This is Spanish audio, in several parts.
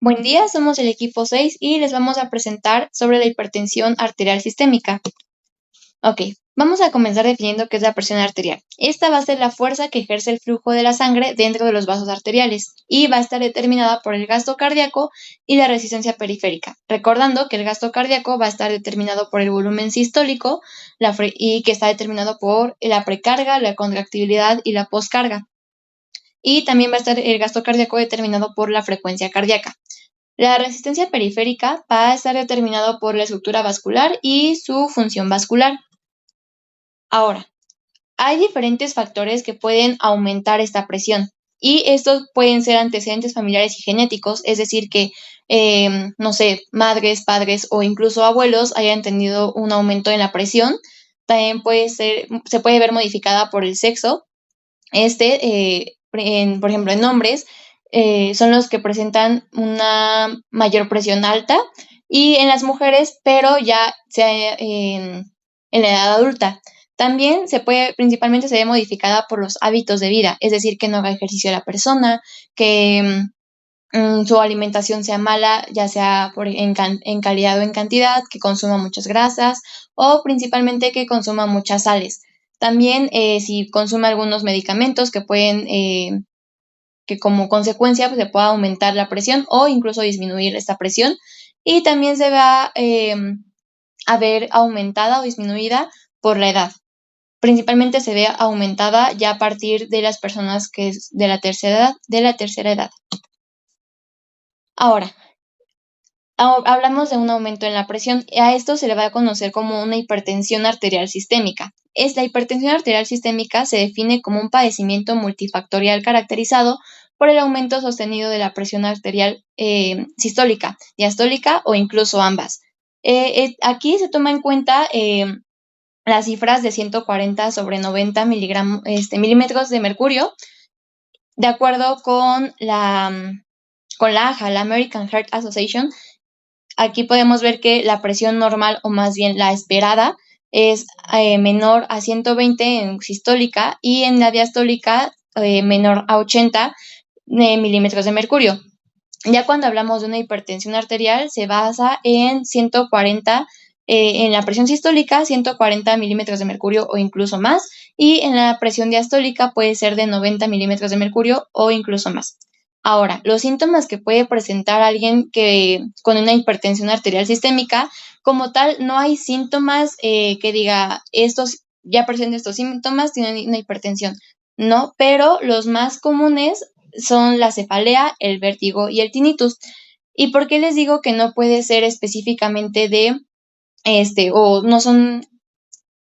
Buen día, somos el equipo 6 y les vamos a presentar sobre la hipertensión arterial sistémica. Ok, vamos a comenzar definiendo qué es la presión arterial. Esta va a ser la fuerza que ejerce el flujo de la sangre dentro de los vasos arteriales y va a estar determinada por el gasto cardíaco y la resistencia periférica. Recordando que el gasto cardíaco va a estar determinado por el volumen sistólico y que está determinado por la precarga, la contractibilidad y la poscarga. Y también va a estar el gasto cardíaco determinado por la frecuencia cardíaca. La resistencia periférica va a estar determinado por la estructura vascular y su función vascular. Ahora, hay diferentes factores que pueden aumentar esta presión y estos pueden ser antecedentes familiares y genéticos, es decir que, no sé, madres, padres o incluso abuelos hayan tenido un aumento en la presión. También se puede ver modificada por el sexo. Por ejemplo, en hombres, son los que presentan una mayor presión alta y en las mujeres, pero ya sea en la edad adulta. También principalmente se ve modificada por los hábitos de vida, es decir, que no haga ejercicio la persona, que su alimentación sea mala, ya sea en calidad o en cantidad, que consuma muchas grasas o principalmente que consuma muchas sales. También si consume algunos medicamentos que como consecuencia pues, se pueda aumentar la presión o incluso disminuir esta presión. Y también se va a ver aumentada o disminuida por la edad. Principalmente se ve aumentada ya a partir de las personas que es de la tercera edad. Ahora, hablamos de un aumento en la presión. A esto se le va a conocer como una hipertensión arterial sistémica. La hipertensión arterial sistémica se define como un padecimiento multifactorial caracterizado por el aumento sostenido de la presión arterial sistólica, diastólica o incluso ambas. Aquí se toma en cuenta las cifras de 140 sobre 90 milímetros de mercurio, de acuerdo con la AHA, la American Heart Association. Aquí podemos ver que la presión normal, o más bien la esperada, es menor a 120 en sistólica y en la diastólica menor a 80 milímetros de mercurio. Ya cuando hablamos de una hipertensión arterial, se basa en 140, en la presión sistólica, 140 milímetros de mercurio o incluso más, y en la presión diastólica puede ser de 90 milímetros de mercurio o incluso más. Ahora, los síntomas que puede presentar alguien con una hipertensión arterial sistémica, como tal, no hay síntomas que diga, ya presenta estos síntomas, tienen una hipertensión. No, pero los más comunes son la cefalea, el vértigo y el tinnitus. ¿Y por qué les digo que no puede ser específicamente o no son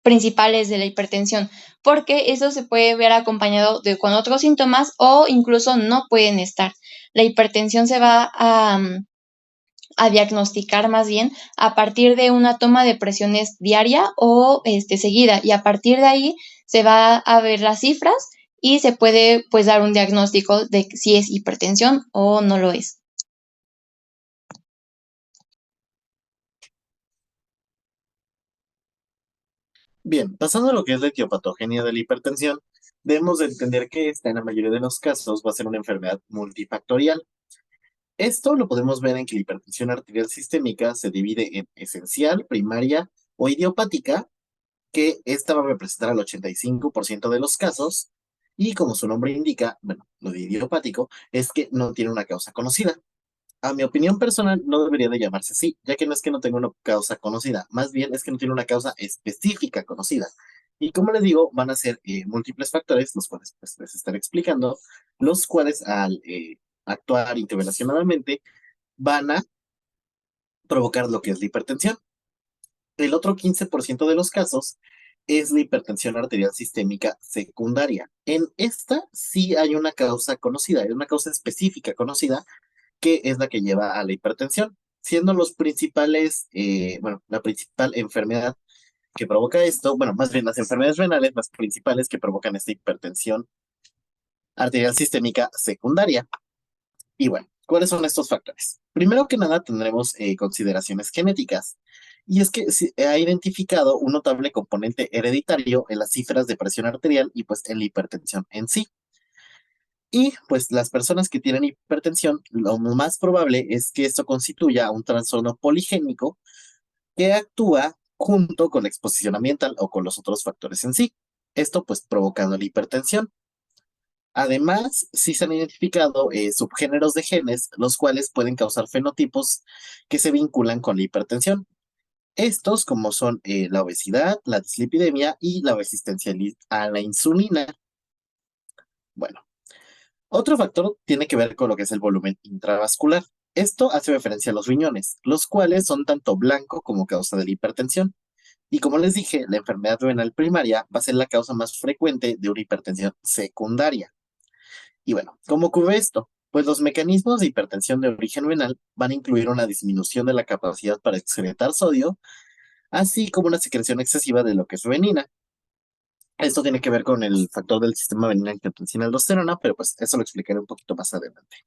principales de la hipertensión? Porque eso se puede ver acompañado con otros síntomas o incluso no pueden estar. La hipertensión se va a diagnosticar más bien a partir de una toma de presiones diaria o seguida, y a partir de ahí se va a ver las cifras y se puede pues dar un diagnóstico de si es hipertensión o no lo es. Bien, pasando a lo que es la etiopatogenia de la hipertensión, debemos de entender que esta en la mayoría de los casos va a ser una enfermedad multifactorial. Esto lo podemos ver en que la hipertensión arterial sistémica se divide en esencial, primaria o idiopática, que esta va a representar al 85% de los casos, y como su nombre indica, bueno, lo de idiopático es que no tiene una causa conocida. A mi opinión personal, no debería de llamarse así, ya que no es que no tenga una causa conocida, más bien es que no tiene una causa específica conocida. Y como les digo, van a ser múltiples factores, los cuales pues, les estaré explicando, los cuales al actuar interrelacionadamente van a provocar lo que es la hipertensión. El otro 15% de los casos es la hipertensión arterial sistémica secundaria. En esta sí hay una causa conocida, hay una causa específica conocida, que es la que lleva a la hipertensión, siendo los principales, la principal enfermedad que provoca esto, bueno, más bien las enfermedades renales, las principales que provocan esta hipertensión arterial sistémica secundaria. Y bueno, ¿cuáles son estos factores? Primero que nada tendremos consideraciones genéticas. Y es que se ha identificado un notable componente hereditario en las cifras de presión arterial y pues en la hipertensión en sí. Y pues las personas que tienen hipertensión, lo más probable es que esto constituya un trastorno poligénico que actúa junto con la exposición ambiental o con los otros factores en sí. Esto pues provocando la hipertensión. Además, sí se han identificado subgéneros de genes, los cuales pueden causar fenotipos que se vinculan con la hipertensión. Estos como son la obesidad, la dislipidemia y la resistencia a la insulina. Bueno, otro factor tiene que ver con lo que es el volumen intravascular. Esto hace referencia a los riñones, los cuales son tanto blanco como causa de la hipertensión. Y como les dije, la enfermedad renal primaria va a ser la causa más frecuente de una hipertensión secundaria. Y bueno, ¿cómo ocurre esto? Pues los mecanismos de hipertensión de origen renal van a incluir una disminución de la capacidad para excretar sodio, así como una secreción excesiva de lo que es renina. Esto tiene que ver con el factor del sistema renina-angiotensina-aldosterona, pero pues eso lo explicaré un poquito más adelante.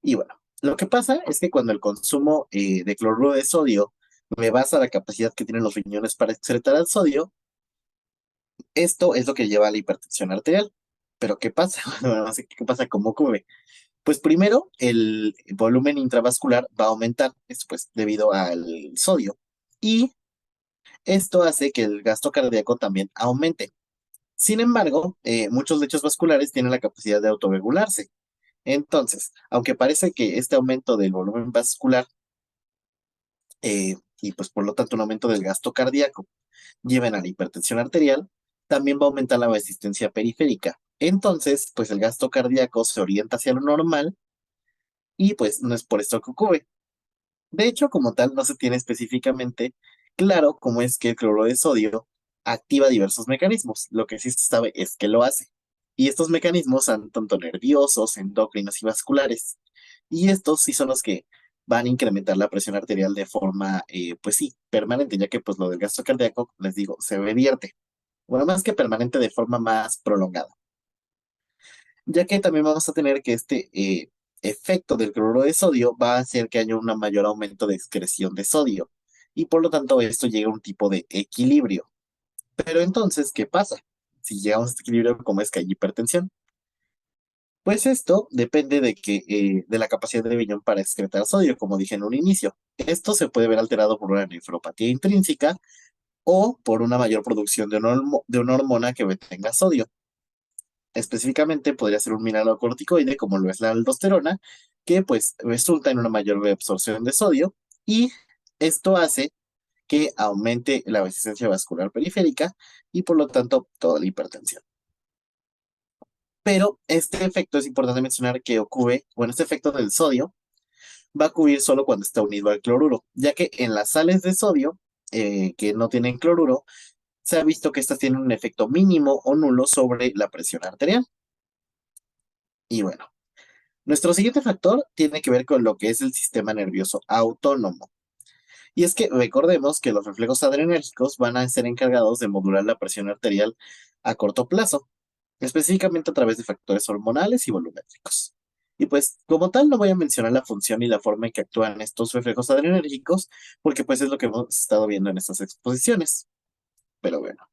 Y bueno, lo que pasa es que cuando el consumo de cloruro de sodio rebasa la capacidad que tienen los riñones para excretar el sodio, esto es lo que lleva a la hipertensión arterial. Pero ¿qué pasa? Bueno, no sé qué pasa, cómo ocurre. Pues primero, el volumen intravascular va a aumentar, esto pues debido al sodio. Y esto hace que el gasto cardíaco también aumente. Sin embargo, muchos lechos vasculares tienen la capacidad de autorregularse. Entonces, aunque parece que este aumento del volumen vascular y pues por lo tanto un aumento del gasto cardíaco lleven a la hipertensión arterial, también va a aumentar la resistencia periférica. Entonces, pues el gasto cardíaco se orienta hacia lo normal y pues no es por esto que ocurre. De hecho, como tal, no se tiene específicamente claro cómo es que el cloruro de sodio activa diversos mecanismos. Lo que sí se sabe es que lo hace. Y estos mecanismos son tanto nerviosos, endocrinos y vasculares. Y estos sí son los que van a incrementar la presión arterial de forma, pues sí, permanente, ya que pues lo del gasto cardíaco, les digo, se revierte. Bueno, más que permanente, de forma más prolongada. Ya que también vamos a tener que este efecto del cloruro de sodio va a hacer que haya un mayor aumento de excreción de sodio y por lo tanto esto llega a un tipo de equilibrio. Pero entonces, ¿qué pasa? Si llegamos a este equilibrio, ¿cómo es que hay hipertensión? Pues esto depende de la capacidad del riñón para excretar sodio, como dije en un inicio. Esto se puede ver alterado por una nefropatía intrínseca o por una mayor producción de una hormona que retenga sodio. Específicamente podría ser un mineralocorticoide como lo es la aldosterona, que pues resulta en una mayor reabsorción de sodio y esto hace que aumente la resistencia vascular periférica y por lo tanto toda la hipertensión. Pero este efecto es importante mencionar que ocurre, bueno, este efecto del sodio va a ocurrir solo cuando está unido al cloruro, ya que en las sales de sodio que no tienen cloruro, se ha visto que estas tienen un efecto mínimo o nulo sobre la presión arterial. Y bueno, nuestro siguiente factor tiene que ver con lo que es el sistema nervioso autónomo. Y es que recordemos que los reflejos adrenérgicos van a ser encargados de modular la presión arterial a corto plazo, específicamente a través de factores hormonales y volumétricos. Y pues como tal no voy a mencionar la función y la forma en que actúan estos reflejos adrenérgicos, porque pues es lo que hemos estado viendo en estas exposiciones. Pero bueno,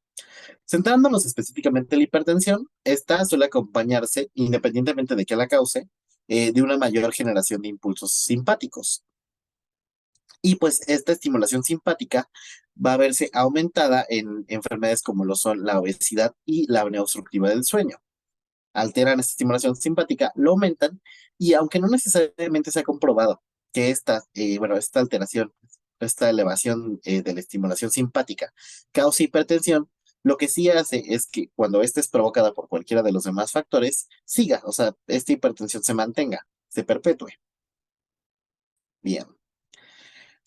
centrándonos específicamente en la hipertensión, esta suele acompañarse, independientemente de qué la cause, de una mayor generación de impulsos simpáticos. Y pues esta estimulación simpática va a verse aumentada en enfermedades como lo son la obesidad y la apnea obstructiva del sueño. Alteran esta estimulación simpática, lo aumentan y aunque no necesariamente se ha comprobado que esta alteración, esta elevación de la estimulación simpática causa hipertensión, lo que sí hace es que cuando esta es provocada por cualquiera de los demás factores, siga, o sea, esta hipertensión se mantenga, se perpetúe. Bien.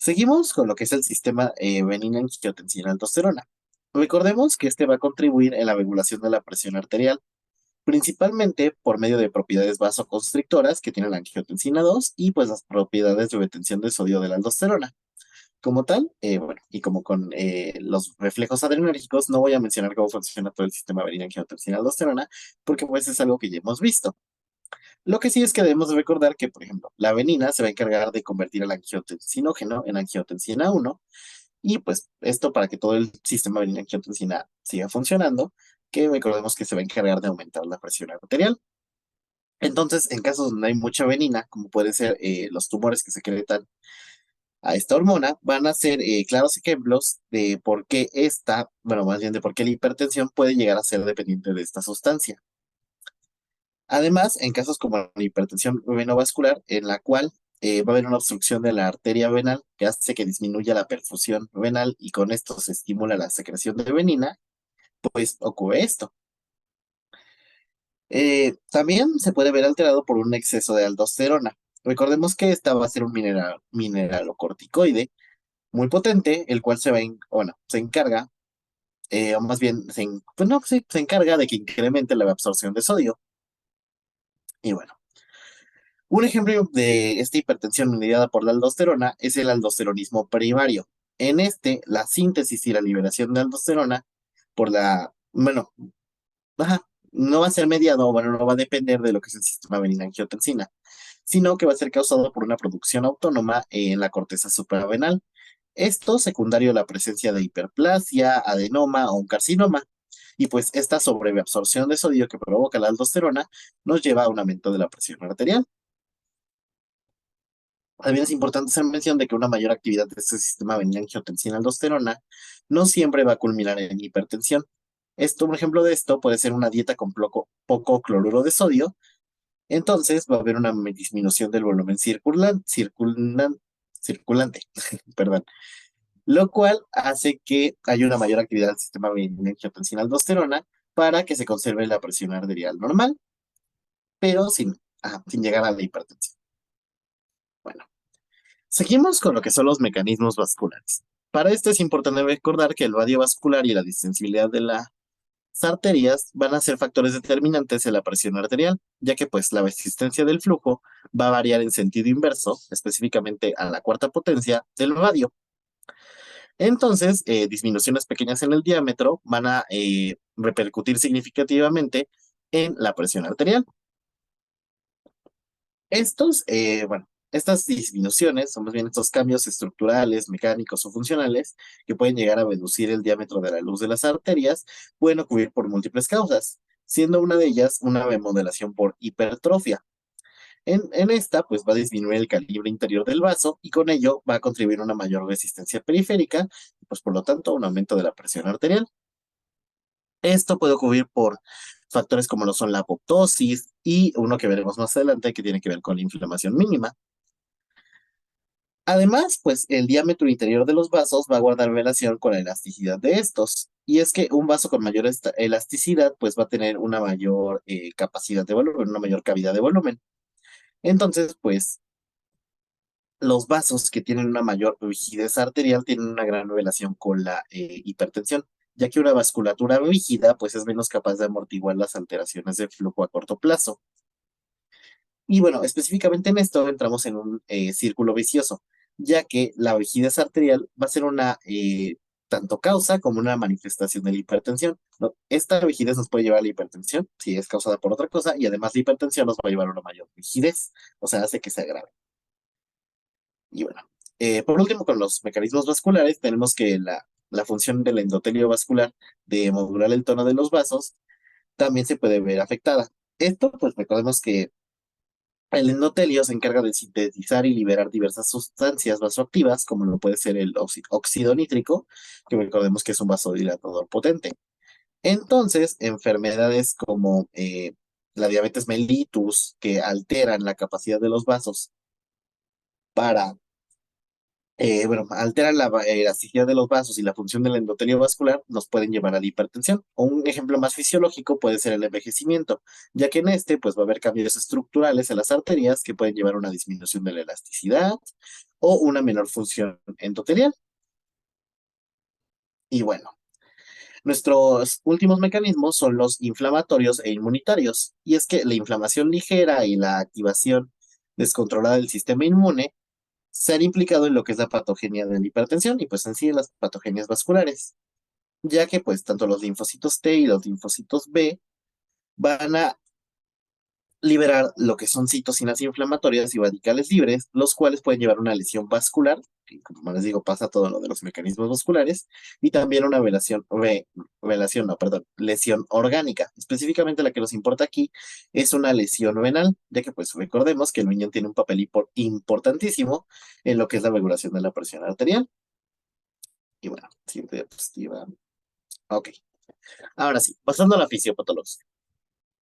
Seguimos con lo que es el sistema renina-angiotensina-aldosterona. Recordemos que este va a contribuir en la regulación de la presión arterial, principalmente por medio de propiedades vasoconstrictoras que tiene la angiotensina 2 y pues las propiedades de retención de sodio de la aldosterona. Como tal, bueno, y como con los reflejos adrenérgicos, no voy a mencionar cómo funciona todo el sistema renina-angiotensina-aldosterona, porque pues es algo que ya hemos visto. Lo que sí es que debemos de recordar que, por ejemplo, la avenina se va a encargar de convertir el angiotensinógeno en angiotensina 1 y pues esto para que todo el sistema avenina-angiotensina siga funcionando, que recordemos que se va a encargar de aumentar la presión arterial. Entonces, en casos donde hay mucha venina, como pueden ser los tumores que secretan a esta hormona, van a ser claros ejemplos de por qué esta, bueno, más bien de por qué la hipertensión puede llegar a ser dependiente de esta sustancia. Además, en casos como la hipertensión venovascular, en la cual va a haber una obstrucción de la arteria venal que hace que disminuya la perfusión venal y con esto se estimula la secreción de venina, pues ocurre esto. También se puede ver alterado por un exceso de aldosterona. Recordemos que esta va a ser un mineralocorticoide muy potente, el cual bueno, se encarga, o más bien, pues no, sí, se encarga de que incremente la absorción de sodio. Y bueno, un ejemplo de esta hipertensión mediada por la aldosterona es el aldosteronismo primario. En este, la síntesis y la liberación de aldosterona bueno, ajá, no va a ser mediado, bueno, no va a depender de lo que es el sistema renin-angiotensina, sino que va a ser causado por una producción autónoma en la corteza suprarrenal. Esto secundario a la presencia de hiperplasia, adenoma o un carcinoma. Y pues esta sobreabsorción de sodio que provoca la aldosterona nos lleva a un aumento de la presión arterial. También es importante hacer mención de que una mayor actividad de este sistema renin-angiotensina-aldosterona no siempre va a culminar en hipertensión. Un ejemplo de esto puede ser una dieta con poco cloruro de sodio. Entonces va a haber una disminución del volumen circulante, perdón, lo cual hace que haya una mayor actividad del sistema renin-angiotensina-aldosterona para que se conserve la presión arterial normal, pero sin llegar a la hipertensión. Bueno. Seguimos con lo que son los mecanismos vasculares. Para esto es importante recordar que el radio vascular y la distensibilidad de las arterias van a ser factores determinantes en la presión arterial, ya que pues la resistencia del flujo va a variar en sentido inverso, específicamente a la cuarta potencia del radio. Entonces, disminuciones pequeñas en el diámetro van a repercutir significativamente en la presión arterial. Estas disminuciones, o más bien estos cambios estructurales, mecánicos o funcionales, que pueden llegar a reducir el diámetro de la luz de las arterias, pueden ocurrir por múltiples causas, siendo una de ellas una remodelación por hipertrofia. En esta, pues va a disminuir el calibre interior del vaso y con ello va a contribuir a una mayor resistencia periférica, pues por lo tanto, un aumento de la presión arterial. Esto puede ocurrir por factores como lo son la apoptosis y uno que veremos más adelante que tiene que ver con la inflamación mínima. Además, pues el diámetro interior de los vasos va a guardar relación con la elasticidad de estos. Y es que un vaso con mayor elasticidad, pues va a tener una mayor capacidad de volumen, una mayor cavidad de volumen. Entonces, pues los vasos que tienen una mayor rigidez arterial tienen una gran relación con la hipertensión, ya que una vasculatura rígida, pues es menos capaz de amortiguar las alteraciones de flujo a corto plazo. Y bueno, específicamente en esto entramos en un círculo vicioso, ya que la rigidez arterial va a ser una tanto causa como una manifestación de la hipertensión, ¿no? Esta rigidez nos puede llevar a la hipertensión si es causada por otra cosa, y además la hipertensión nos va a llevar a una mayor rigidez, o sea, hace que se agrave. Y bueno, por último, con los mecanismos vasculares, tenemos que la función del endotelio vascular de modular el tono de los vasos también se puede ver afectada. Esto, pues recordemos que el endotelio se encarga de sintetizar y liberar diversas sustancias vasoactivas, como lo puede ser el óxido nítrico, que recordemos que es un vasodilatador potente. Entonces, enfermedades como la diabetes mellitus, que alteran la capacidad de los vasos para, alteran la elasticidad de los vasos y la función del endotelio vascular, nos pueden llevar a la hipertensión. O un ejemplo más fisiológico puede ser el envejecimiento, ya que en este, pues va a haber cambios estructurales en las arterias que pueden llevar a una disminución de la elasticidad o una menor función endotelial. Y bueno, nuestros últimos mecanismos son los inflamatorios e inmunitarios. Y es que la inflamación ligera y la activación descontrolada del sistema inmune se han implicado en lo que es la patogenia de la hipertensión y pues en sí en las patogenias vasculares, ya que pues tanto los linfocitos T y los linfocitos B van a liberar lo que son citocinas inflamatorias y radicales libres, los cuales pueden llevar a una lesión vascular, que como les digo, pasa todo lo de los mecanismos vasculares, y también una no, perdón, lesión orgánica. Específicamente la que nos importa aquí es una lesión venal, ya que pues recordemos que el riñón tiene un papel importantísimo en lo que es la regulación de la presión arterial. Y bueno, siguiente diapositiva. Ok, ahora sí, pasando a la fisiopatología.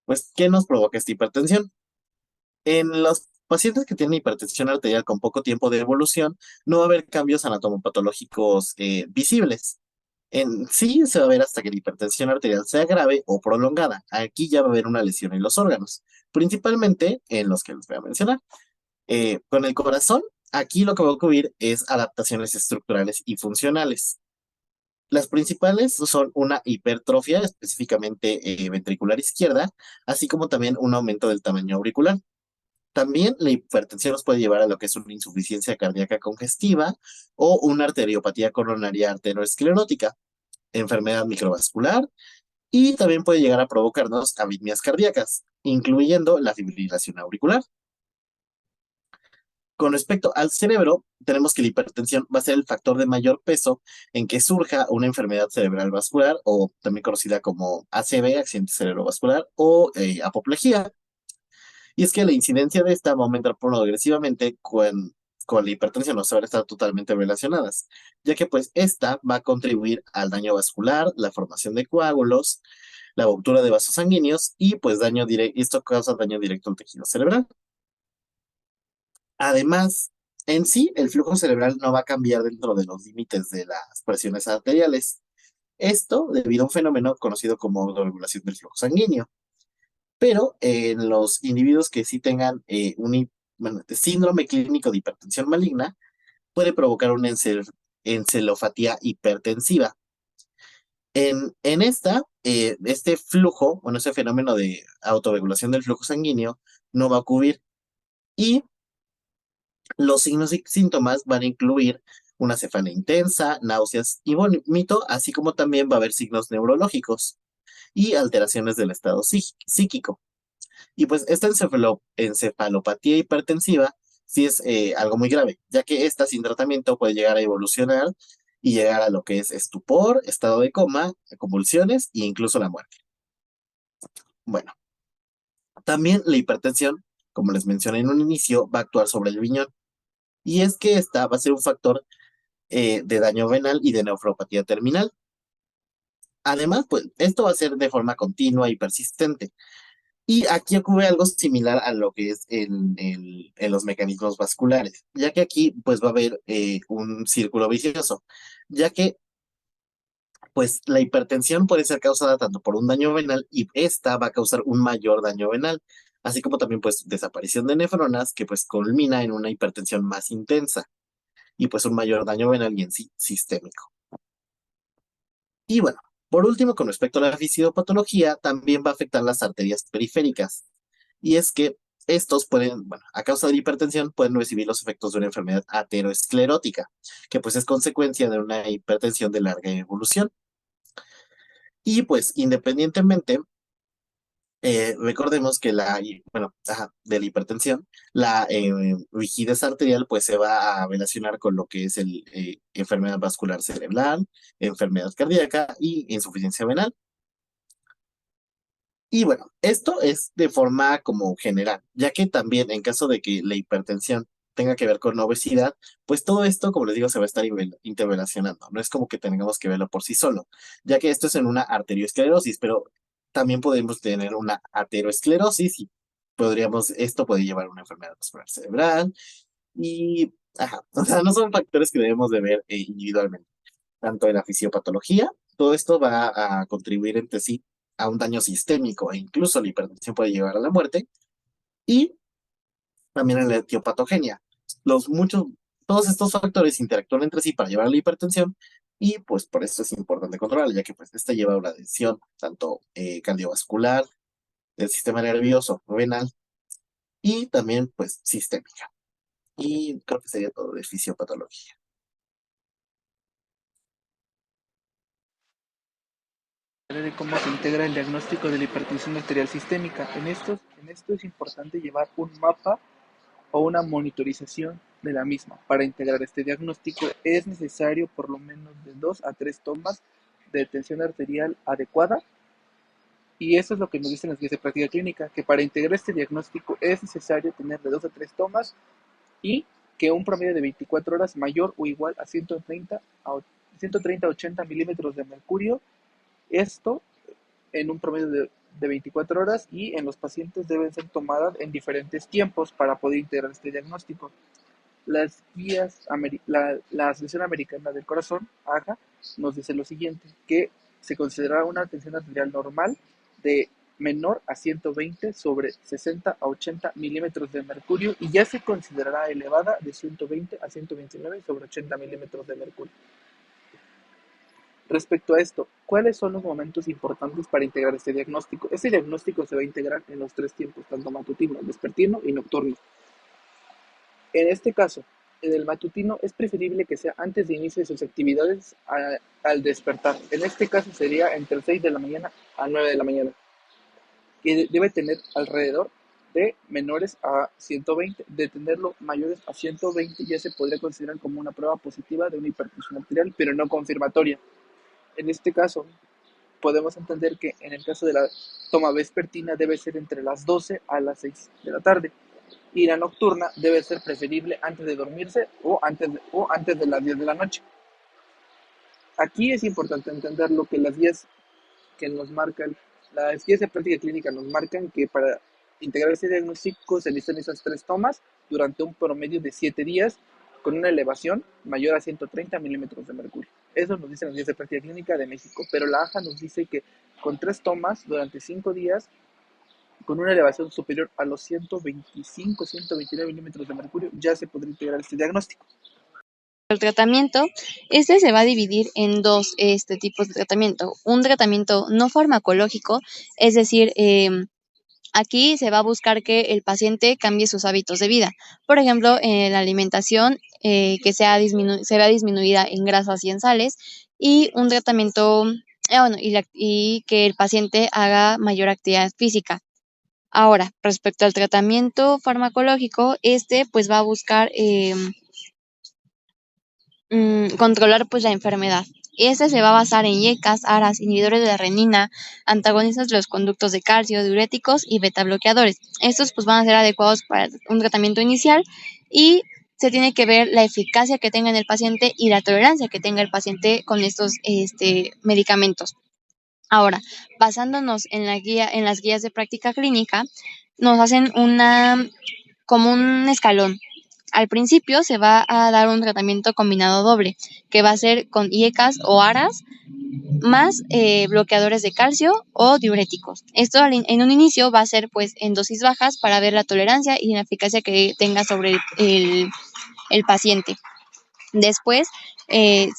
Pues, ¿qué nos provoca esta hipertensión? En los pacientes que tienen hipertensión arterial con poco tiempo de evolución, no va a haber cambios anatomopatológicos visibles. En sí se va a ver hasta que la hipertensión arterial sea grave o prolongada. Aquí ya va a haber una lesión en los órganos, principalmente en los que les voy a mencionar. Con el corazón, aquí lo que va a ocurrir es adaptaciones estructurales y funcionales. Las principales son una hipertrofia, específicamente ventricular izquierda, así como también un aumento del tamaño auricular. También la hipertensión nos puede llevar a lo que es una insuficiencia cardíaca congestiva o una arteriopatía coronaria arteriosclerótica, enfermedad microvascular y también puede llegar a provocarnos arritmias cardíacas, incluyendo la fibrilación auricular. Con respecto al cerebro, tenemos que la hipertensión va a ser el factor de mayor peso en que surja una enfermedad cerebral vascular o también conocida como ACV, accidente cerebrovascular o apoplejía. Y es que la incidencia de esta va a aumentar progresivamente con la hipertensión, no se van a estar totalmente relacionadas, ya que pues esta va a contribuir al daño vascular, la formación de coágulos, la ruptura de vasos sanguíneos y pues daño directo, esto causa daño directo al tejido cerebral. Además, en sí, el flujo cerebral no va a cambiar dentro de los límites de las presiones arteriales. Esto debido a un fenómeno conocido como autorregulación del flujo sanguíneo. Pero en los individuos que sí tengan bueno, síndrome clínico de hipertensión maligna, puede provocar una encelofatía hipertensiva. En esta, este flujo, bueno, ese fenómeno de autorregulación del flujo sanguíneo no va a ocurrir y los signos y síntomas van a incluir una cefalea intensa, náuseas y vómito, así como también va a haber signos neurológicos y alteraciones del estado psíquico. Y pues esta encefalopatía hipertensiva sí es algo muy grave, ya que esta sin tratamiento puede llegar a evolucionar y llegar a lo que es estupor, estado de coma, convulsiones e incluso la muerte. Bueno, también la hipertensión, como les mencioné en un inicio, va a actuar sobre el riñón. Y es que esta va a ser un factor de daño renal y de nefropatía terminal. Además, pues esto va a ser de forma continua y persistente. Y aquí ocurre algo similar a lo que es en los mecanismos vasculares, ya que aquí pues va a haber un círculo vicioso, ya que pues la hipertensión puede ser causada tanto por un daño renal y esta va a causar un mayor daño renal, así como también pues desaparición de nefronas que pues culmina en una hipertensión más intensa y pues un mayor daño renal y en sí sistémico. Y bueno, por último, con respecto a la fisiopatología, también va a afectar las arterias periféricas. Y es que estos pueden, bueno, a causa de la hipertensión, pueden recibir los efectos de una enfermedad aterosclerótica, que pues es consecuencia de una hipertensión de larga evolución. Y pues independientemente, recordemos que de la hipertensión, la rigidez arterial pues se va a relacionar con lo que es el enfermedad vascular cerebral, enfermedad cardíaca y insuficiencia renal. Y bueno, esto es de forma como general, ya que también en caso de que la hipertensión tenga que ver con obesidad, pues todo esto, como les digo, se va a estar interrelacionando. No es como que tengamos que verlo por sí solo, ya que esto es en una arteriosclerosis, pero también podemos tener una aterosclerosis y esto puede llevar a una enfermedad vascular cerebral y, ajá, o sea, no son factores que debemos de ver individualmente tanto en la fisiopatología, todo esto va a contribuir entre sí a un daño sistémico e incluso la hipertensión puede llevar a la muerte y también en la etiopatogenia. Los muchos, todos estos factores interactúan entre sí para llevar a la hipertensión y pues por eso es importante controlarla, ya que pues esta lleva a una lesión tanto cardiovascular, del sistema nervioso, renal y también pues sistémica. Y creo que sería todo de fisiopatología. De cómo se integra el diagnóstico de la hipertensión arterial sistémica. En esto es importante llevar un mapa o una monitorización de la misma. Para integrar este diagnóstico es necesario por lo menos de 2 a 3 tomas de tensión arterial adecuada, y eso es lo que nos dicen las guías de práctica clínica, que para integrar este diagnóstico es necesario tener de 2 a 3 tomas y que un promedio de 24 horas mayor o igual a 130 a 80 milímetros de mercurio. Esto en un promedio de 24 horas, y en los pacientes deben ser tomadas en diferentes tiempos para poder integrar este diagnóstico. Las guías, la Asociación Americana del Corazón, AHA, nos dice lo siguiente, que se considera una tensión arterial normal de menor a 120 sobre 60 a 80 milímetros de mercurio, y ya se considerará elevada de 120 a 129 sobre 80 milímetros de mercurio. Respecto a esto, ¿cuáles son los momentos importantes para integrar este diagnóstico? Este diagnóstico se va a integrar en los 3 tiempos, tanto matutino, vespertino y nocturno. En este caso, en el matutino es preferible que sea antes de inicio de sus actividades al despertar. En este caso sería entre 6 de la mañana a 9 de la mañana, que debe tener alrededor de menores a 120. De tenerlo mayores a 120 ya se podría considerar como una prueba positiva de una hipertensión arterial, pero no confirmatoria. En este caso, podemos entender que en el caso de la toma vespertina debe ser entre las 12 a las 6 de la tarde, y la nocturna debe ser preferible antes de dormirse o antes de las 10 de la noche. Aquí es importante entender lo que las guías que nos marcan, las guías de práctica clínica nos marcan que para integrar este diagnóstico se necesitan esas 3 tomas durante un promedio de 7 días con una elevación mayor a 130 milímetros de mercurio. Eso nos dicen las guías de práctica clínica de México, pero la AJA nos dice que con 3 tomas durante 5 días con una elevación superior a los 125, 129 milímetros de mercurio ya se podría integrar este diagnóstico. El tratamiento, este se va a dividir en dos tipos de tratamiento. Un tratamiento no farmacológico, es decir, aquí se va a buscar que el paciente cambie sus hábitos de vida. Por ejemplo, la alimentación que se vea disminuida en grasas y en sales, y un tratamiento, y que el paciente haga mayor actividad física. Ahora, respecto al tratamiento farmacológico, pues va a buscar controlar pues la enfermedad. Este se va a basar en IECAS, ARAS, inhibidores de la renina, antagonistas de los conductos de calcio, diuréticos y beta-bloqueadores. Estos pues van a ser adecuados para un tratamiento inicial, y se tiene que ver la eficacia que tenga en el paciente y la tolerancia que tenga el paciente con estos medicamentos. Ahora, basándonos en las guías de práctica clínica, nos hacen como un escalón. Al principio se va a dar un tratamiento combinado doble, que va a ser con IECAS o ARAS más bloqueadores de calcio o diuréticos. Esto en un inicio va a ser pues en dosis bajas para ver la tolerancia y la eficacia que tenga sobre el paciente. Después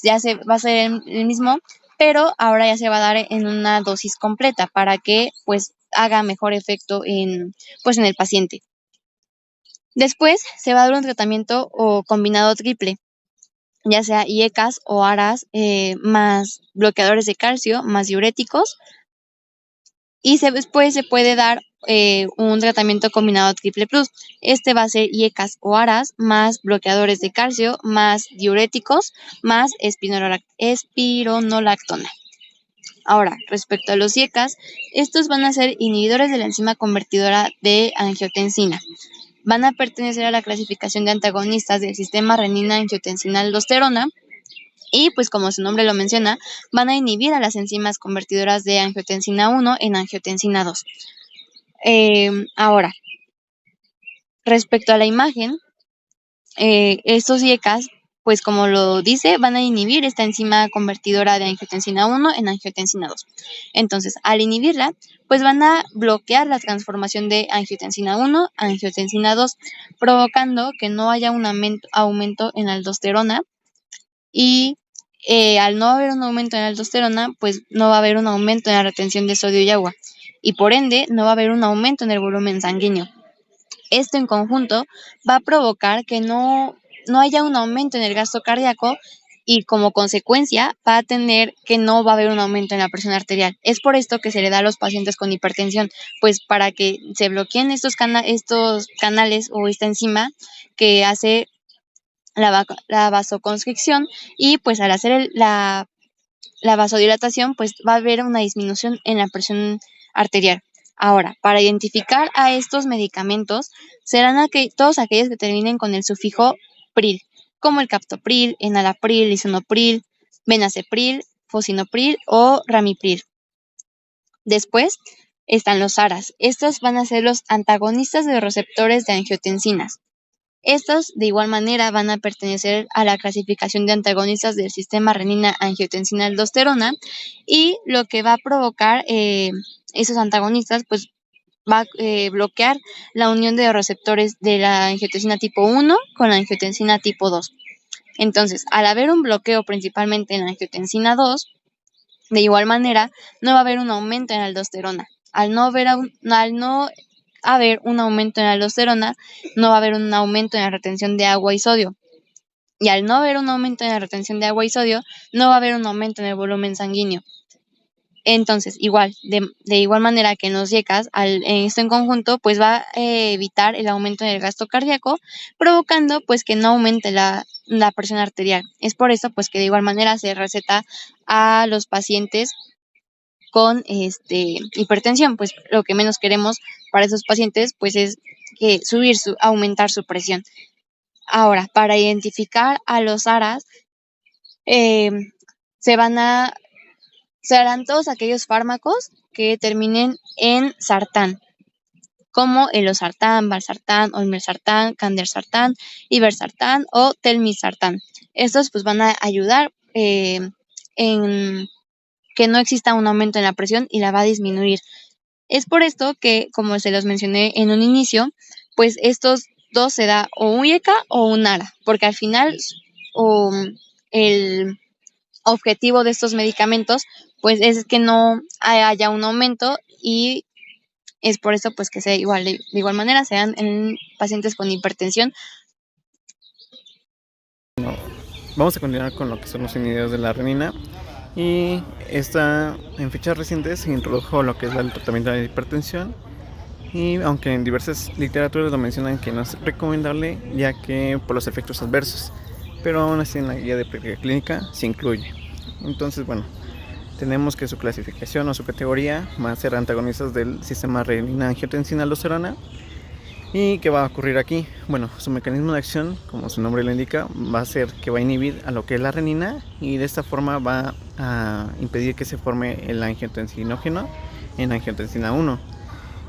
ya se va a ser el mismo, pero ahora ya se va a dar en una dosis completa para que pues haga mejor efecto en el paciente. Después se va a dar un tratamiento o combinado triple, ya sea IECAS o ARAS más bloqueadores de calcio más diuréticos, y después se puede dar un tratamiento combinado triple plus. Este va a ser IECAS o ARAS más bloqueadores de calcio más diuréticos más espironolactona. Ahora, respecto a los IECAS, estos van a ser inhibidores de la enzima convertidora de angiotensina. Van a pertenecer a la clasificación de antagonistas del sistema renina-angiotensina-aldosterona, y pues como su nombre lo menciona, van a inhibir a las enzimas convertidoras de angiotensina 1 en angiotensina 2. Ahora, respecto a la imagen, estos IECAS, pues como lo dice, van a inhibir esta enzima convertidora de angiotensina 1 en angiotensina 2. Entonces, al inhibirla, pues van a bloquear la transformación de angiotensina 1 a angiotensina 2, provocando que no haya un aumento en la aldosterona, y al no haber un aumento en la aldosterona, pues no va a haber un aumento en la retención de sodio y agua, y por ende no va a haber un aumento en el volumen sanguíneo. Esto en conjunto va a provocar que no haya un aumento en el gasto cardíaco, y como consecuencia va a tener que no va a haber un aumento en la presión arterial. Es por esto que se le da a los pacientes con hipertensión, pues para que se bloqueen estos canales o esta enzima que hace la vasoconstricción, y pues al hacer la vasodilatación, pues va a haber una disminución en la presión arterial. Ahora, para identificar a estos medicamentos, serán todos aquellos que terminen con el sufijo pril, como el captopril, enalapril, lisinopril, benacepril, fosinopril o ramipril. Después están los ARAs. Estos van a ser los antagonistas de los receptores de angiotensinas. Estos, de igual manera, van a pertenecer a la clasificación de antagonistas del sistema renina-angiotensina-aldosterona, y lo que va a provocar esos antagonistas, pues va a bloquear la unión de los receptores de la angiotensina tipo 1 con la angiotensina tipo 2. Entonces, al haber un bloqueo principalmente en la angiotensina 2, de igual manera, no va a haber un aumento en la aldosterona. Al no haber un aumento en la aldosterona, no va a haber un aumento en la retención de agua y sodio. Y al no haber un aumento en la retención de agua y sodio, no va a haber un aumento en el volumen sanguíneo. Entonces, de igual manera que en los YECAS, en esto en conjunto, pues va a evitar el aumento en el gasto cardíaco, provocando pues que no aumente la presión arterial. Es por eso pues que de igual manera se receta a los pacientes con hipertensión, pues lo que menos queremos para esos pacientes pues es que aumentar su presión. Ahora, para identificar a los ARAs, serán todos aquellos fármacos que terminen en sartán, como el losartán, valsartán, olmesartán, candesartán, ibersartán o telmisartán. Estos pues van a ayudar en que no exista un aumento en la presión y la va a disminuir. Es por esto que, como se los mencioné en un inicio, pues estos dos se da o un YECA o un ARA, porque al final el objetivo de estos medicamentos pues es que no haya un aumento, y es por eso pues que de igual manera se dan en pacientes con hipertensión. Vamos a continuar con lo que son los inhibidores de la renina. Y en fechas recientes se introdujo lo que es el tratamiento de la hipertensión, y aunque en diversas literaturas lo mencionan que no es recomendable ya que por los efectos adversos, pero aún así en la guía de práctica clínica se incluye. Entonces, bueno, tenemos que su clasificación o su categoría va a ser antagonistas del sistema renina-angiotensina-aldosterona. ¿Y qué va a ocurrir aquí? Bueno, su mecanismo de acción, como su nombre lo indica, va a ser que va a inhibir a lo que es la renina, y de esta forma va a impedir que se forme el angiotensinógeno en angiotensina 1.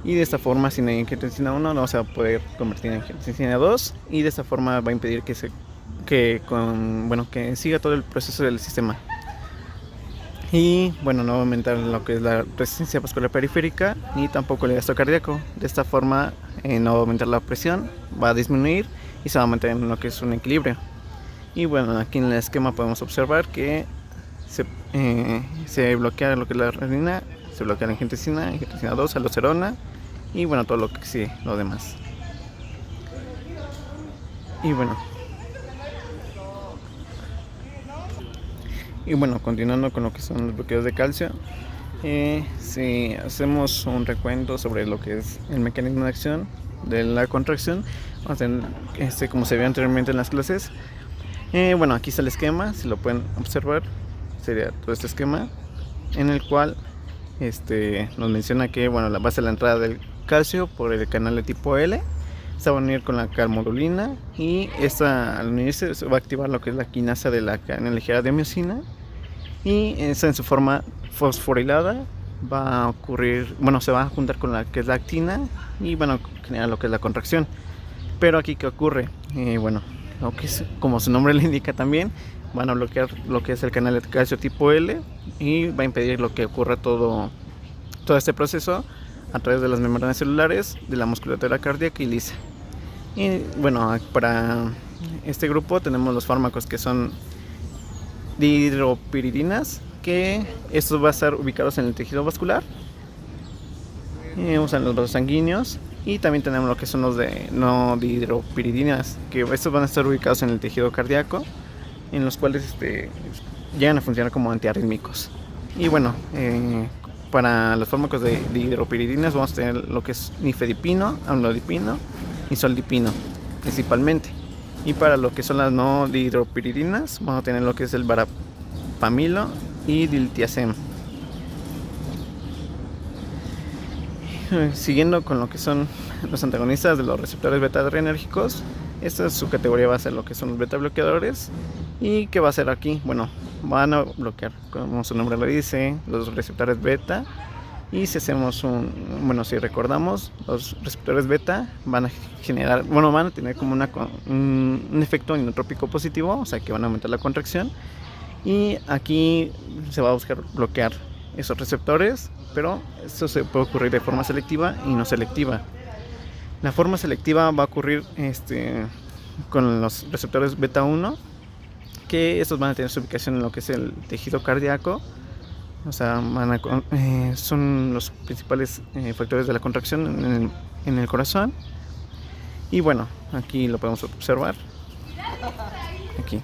Y de esta forma, sin angiotensina 1 no se va a poder convertir en angiotensina 2, y de esta forma va a impedir que siga todo el proceso del sistema. Y bueno, no va a aumentar lo que es la resistencia vascular periférica ni tampoco el gasto cardíaco. De esta forma no va a aumentar la presión, va a disminuir y se va a mantener en lo que es un equilibrio. Y bueno, aquí en el esquema podemos observar que se bloquea lo que es la renina, se bloquea la angiotensina 2, aldosterona, y bueno, todo lo que sigue, lo demás. Y bueno, continuando con lo que son los bloqueos de calcio, si hacemos un recuento sobre lo que es el mecanismo de acción de la contracción, como se vio anteriormente en las clases, bueno, aquí está el esquema, si lo pueden observar, sería todo este esquema en el cual nos menciona que bueno, la base de la entrada del calcio por el canal de tipo L se va a unir con la calmodulina, y al unirse se va a activar lo que es la quinasa de la cadena ligera de miosina, y esa en su forma fosforilada va a ocurrir, bueno, se va a juntar con la que es la actina y bueno, generar lo que es la contracción. Pero aquí, ¿qué ocurre? Bueno, lo que es, como su nombre le indica también, van a bloquear lo que es el canal de calcio tipo L, y va a impedir lo que ocurra todo este proceso a través de las membranas celulares, de la musculatura cardíaca y lisa. Y bueno, para este grupo tenemos los fármacos que son dihidropiridinas, que estos van a estar ubicados en el tejido vascular, usan los vasos sanguíneos, y también tenemos lo que son los de no dihidropiridinas, que estos van a estar ubicados en el tejido cardíaco, en los cuales llegan a funcionar como antiarrítmicos. Y bueno, para los fármacos de hidropiridinas vamos a tener lo que es nifedipino, amlodipino y soldipino principalmente. Y para lo que son las no dihidropiridinas vamos a tener lo que es el varapamilo y diltiazem. Siguiendo con lo que son los antagonistas de los receptores beta adrenérgicos, esta es su categoría, va a ser lo que son los beta bloqueadores. ¿Y qué va a hacer aquí? Bueno, van a bloquear, como su nombre lo dice, los receptores beta. Y si hacemos si recordamos, los receptores beta van a generar, van a tener como un efecto inotrópico positivo, o sea que van a aumentar la contracción. Y aquí se va a buscar bloquear esos receptores, pero esto se puede ocurrir de forma selectiva y no selectiva. La forma selectiva va a ocurrir con los receptores beta 1, que estos van a tener su ubicación en lo que es el tejido cardíaco, o sea, son los principales factores de la contracción en el corazón. Y bueno, aquí lo podemos observar. Aquí,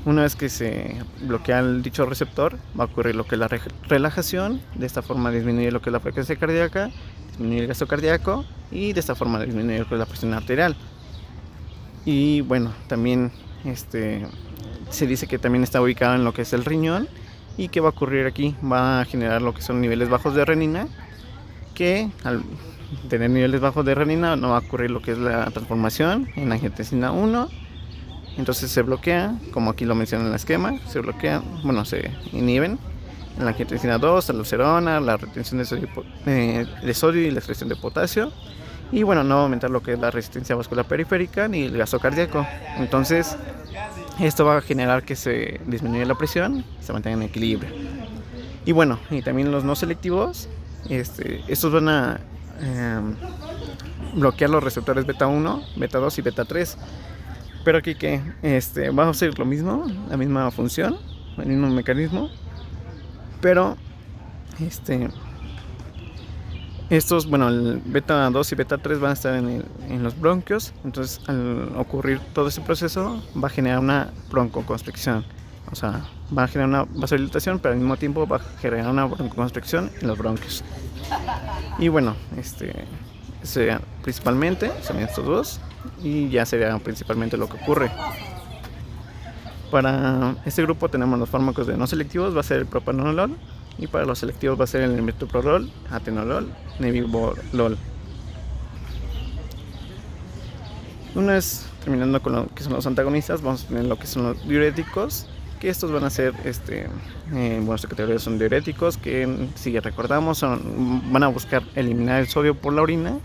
una vez que se bloquea el dicho receptor, va a ocurrir lo que es la relajación. De esta forma disminuye lo que es la frecuencia cardíaca, disminuye el gasto cardíaco y de esta forma disminuye lo que es la presión arterial. Y bueno, también se dice que también está ubicado en lo que es el riñón. ¿Y qué va a ocurrir aquí? Va a generar lo que son niveles bajos de renina, que al tener niveles bajos de renina no va a ocurrir lo que es la transformación en angiotensina 1. Entonces se bloquea, como aquí lo menciona en el esquema, se inhiben en la angiotensina 2, la aldosterona, la retención de sodio y la excreción de potasio. Y bueno, no va a aumentar lo que es la resistencia vascular periférica ni el gasto cardíaco. Entonces esto va a generar que se disminuya la presión, se mantenga en equilibrio. Y bueno, y también los no selectivos, estos van a bloquear los receptores beta 1, beta 2 y beta 3. Pero aquí que va a hacer lo mismo, la misma función, el mismo mecanismo, pero el beta 2 y beta 3 van a estar en los bronquios. Entonces al ocurrir todo este proceso va a generar una broncoconstricción, o sea, va a generar una vasodilatación, pero al mismo tiempo va a generar una broncoconstricción en los bronquios. Y bueno, principalmente son estos dos, y ya sería principalmente lo que ocurre. Para este grupo tenemos los fármacos de no selectivos, va a ser el propranolol, y para los selectivos va a ser el metoprolol, atenolol, nebivolol. Una vez terminando con lo que son los antagonistas, vamos a tener lo que son los diuréticos, que estos van a ser, su categoría son diuréticos, que si recordamos van a buscar eliminar el sodio por la orina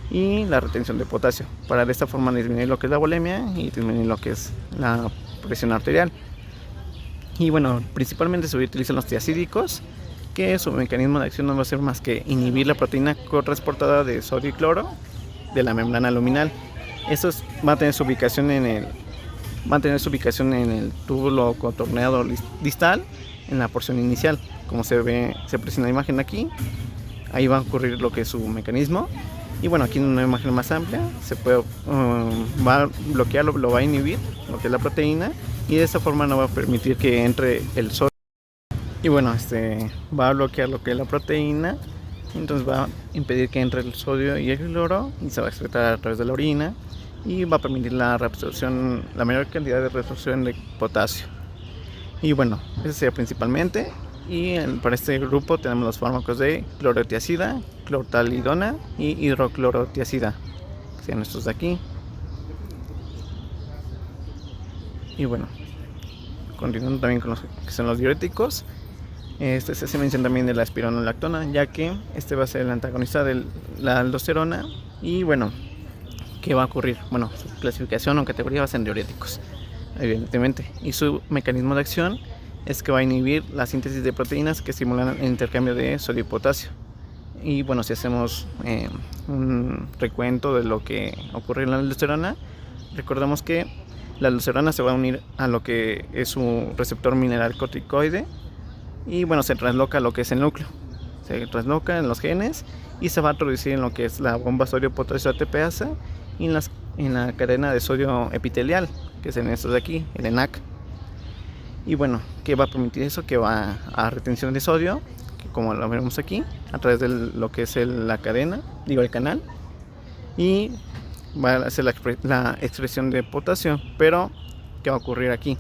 y la retención de potasio, para de esta forma disminuir lo que es la volemia y disminuir lo que es la presión arterial. Y bueno, principalmente se utilizan los tiacídicos, que su mecanismo de acción no va a ser más que inhibir la proteína cotransportada de sodio y cloro de la membrana luminal. Estos van a tener su ubicación en el túbulo contorneado distal, en la porción inicial, como se aprecia en la imagen aquí. Ahí va a ocurrir lo que es su mecanismo. Y bueno, aquí en una imagen más amplia va a bloquearlo, lo va a inhibir, lo que es la proteína, y de esta forma no va a permitir que entre el sodio. Y bueno, va a bloquear lo que es la proteína, entonces va a impedir que entre el sodio y el cloro, y se va a excretar a través de la orina, y va a permitir la mayor cantidad de reabsorción de potasio. Y bueno, eso sería principalmente. Y para este grupo tenemos los fármacos de clorotiazida, clortalidona y hidroclorotiazida, que sean estos de aquí. Y bueno, continuando también con los que son los diuréticos, se hace mención también de la espironolactona, ya que va a ser el antagonista de la aldosterona. Y bueno, ¿qué va a ocurrir? Bueno, su clasificación o categoría va a ser diuréticos, evidentemente, y su mecanismo de acción es que va a inhibir la síntesis de proteínas que estimulan el intercambio de sodio y potasio. Y bueno, si hacemos un recuento de lo que ocurre en la aldosterona, recordamos que la aldosterona se va a unir a lo que es su receptor mineral corticoide, y bueno, se trasloca a lo que es el núcleo, se trasloca en los genes y se va a introducir en lo que es la bomba sodio-potasio ATPasa y en la cadena de sodio epitelial, que es en estos de aquí, el ENAC. Y bueno, ¿qué va a permitir eso? Que va a retención de sodio, que como lo vemos aquí, a través de lo que es la cadena, el canal, y va a hacer la expresión de potasio. Pero, ¿qué va a ocurrir aquí?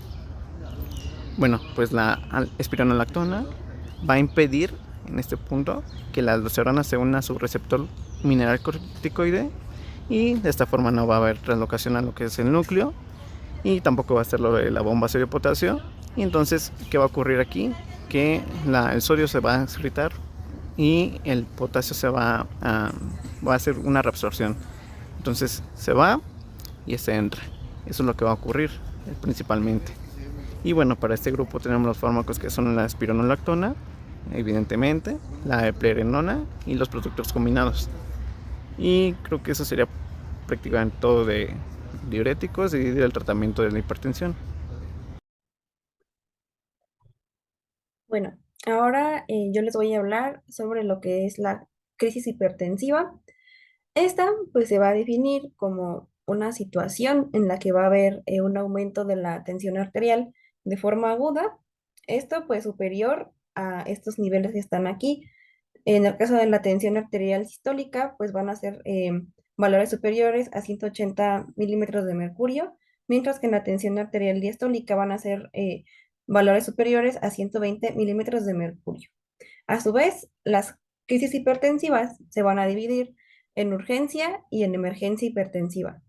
Bueno, pues la espironolactona va a impedir en este punto que la aldosterona se una a su receptor mineral corticoide, y de esta forma no va a haber translocación a lo que es el núcleo, y tampoco va a ser lo de la bomba sodio-potasio. Y entonces, ¿qué va a ocurrir aquí? Que el sodio se va a excretar y el potasio va a hacer una reabsorción. Entonces se va y se entra. Eso es lo que va a ocurrir principalmente. Y bueno, para este grupo tenemos los fármacos que son la espironolactona, evidentemente, la eplerenona y los productos combinados. Y creo que eso sería prácticamente todo de diuréticos y del tratamiento de la hipertensión. Bueno, ahora yo les voy a hablar sobre lo que es la crisis hipertensiva. Esta pues se va a definir como una situación en la que va a haber un aumento de la tensión arterial de forma aguda. Esto pues superior a estos niveles que están aquí. En el caso de la tensión arterial sistólica, pues van a ser valores superiores a 180 milímetros de mercurio, mientras que en la tensión arterial diastólica van a ser valores superiores a 120 milímetros de mercurio. A su vez, las crisis hipertensivas se van a dividir en urgencia y en emergencia hipertensiva.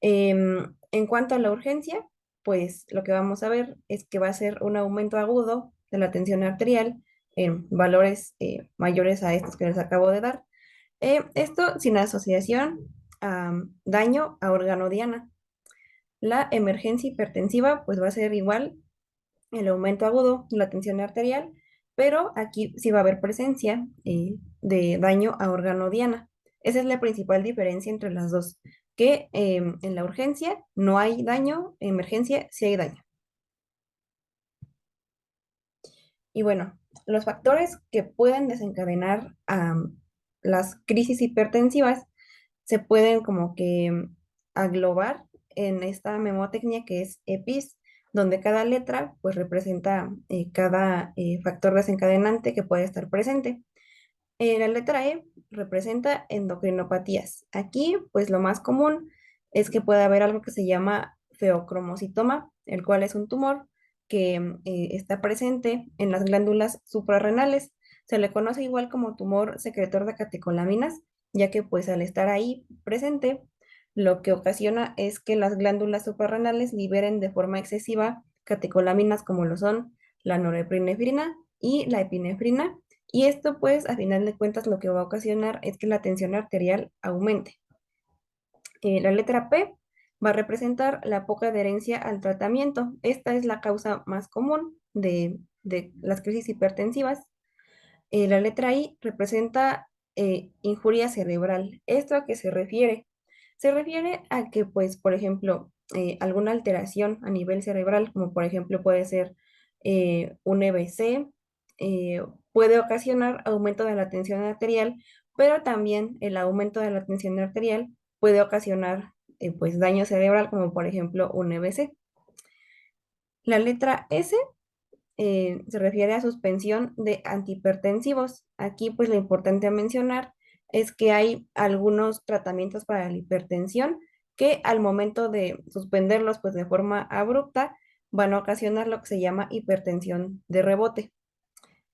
En cuanto a la urgencia, pues lo que vamos a ver es que va a ser un aumento agudo de la tensión arterial en valores mayores a estos que les acabo de dar. Esto sin asociación a daño a órgano diana. La emergencia hipertensiva pues va a ser igual el aumento agudo de la tensión arterial, pero aquí sí va a haber presencia de daño a órgano diana. Esa es la principal diferencia entre las dos, que en la urgencia no hay daño, en emergencia sí hay daño. Y bueno, los factores que pueden desencadenar las crisis hipertensivas se pueden como que aglobar en esta memotecnia que es EPIS, donde cada letra pues representa cada factor desencadenante que puede estar presente. La letra E representa endocrinopatías. Aquí pues lo más común es que pueda haber algo que se llama feocromocitoma, el cual es un tumor que está presente en las glándulas suprarrenales. Se le conoce igual como tumor secretor de catecolaminas, ya que pues al estar ahí presente, lo que ocasiona es que las glándulas suprarrenales liberen de forma excesiva catecolaminas como lo son la norepinefrina y la epinefrina, y esto pues a final de cuentas lo que va a ocasionar es que la tensión arterial aumente. La letra P va a representar la poca adherencia al tratamiento. Esta es la causa más común de las crisis hipertensivas. La letra I representa injuria cerebral. ¿Esto a qué se refiere? Se refiere a que, pues, por ejemplo, alguna alteración a nivel cerebral, como por ejemplo puede ser un EBC, puede ocasionar aumento de la tensión arterial, pero también el aumento de la tensión arterial puede ocasionar pues daño cerebral, como por ejemplo un EBC. La letra S se refiere a suspensión de antihipertensivos. Aquí, pues, lo importante a mencionar es que hay algunos tratamientos para la hipertensión que al momento de suspenderlos, pues, de forma abrupta, van a ocasionar lo que se llama hipertensión de rebote,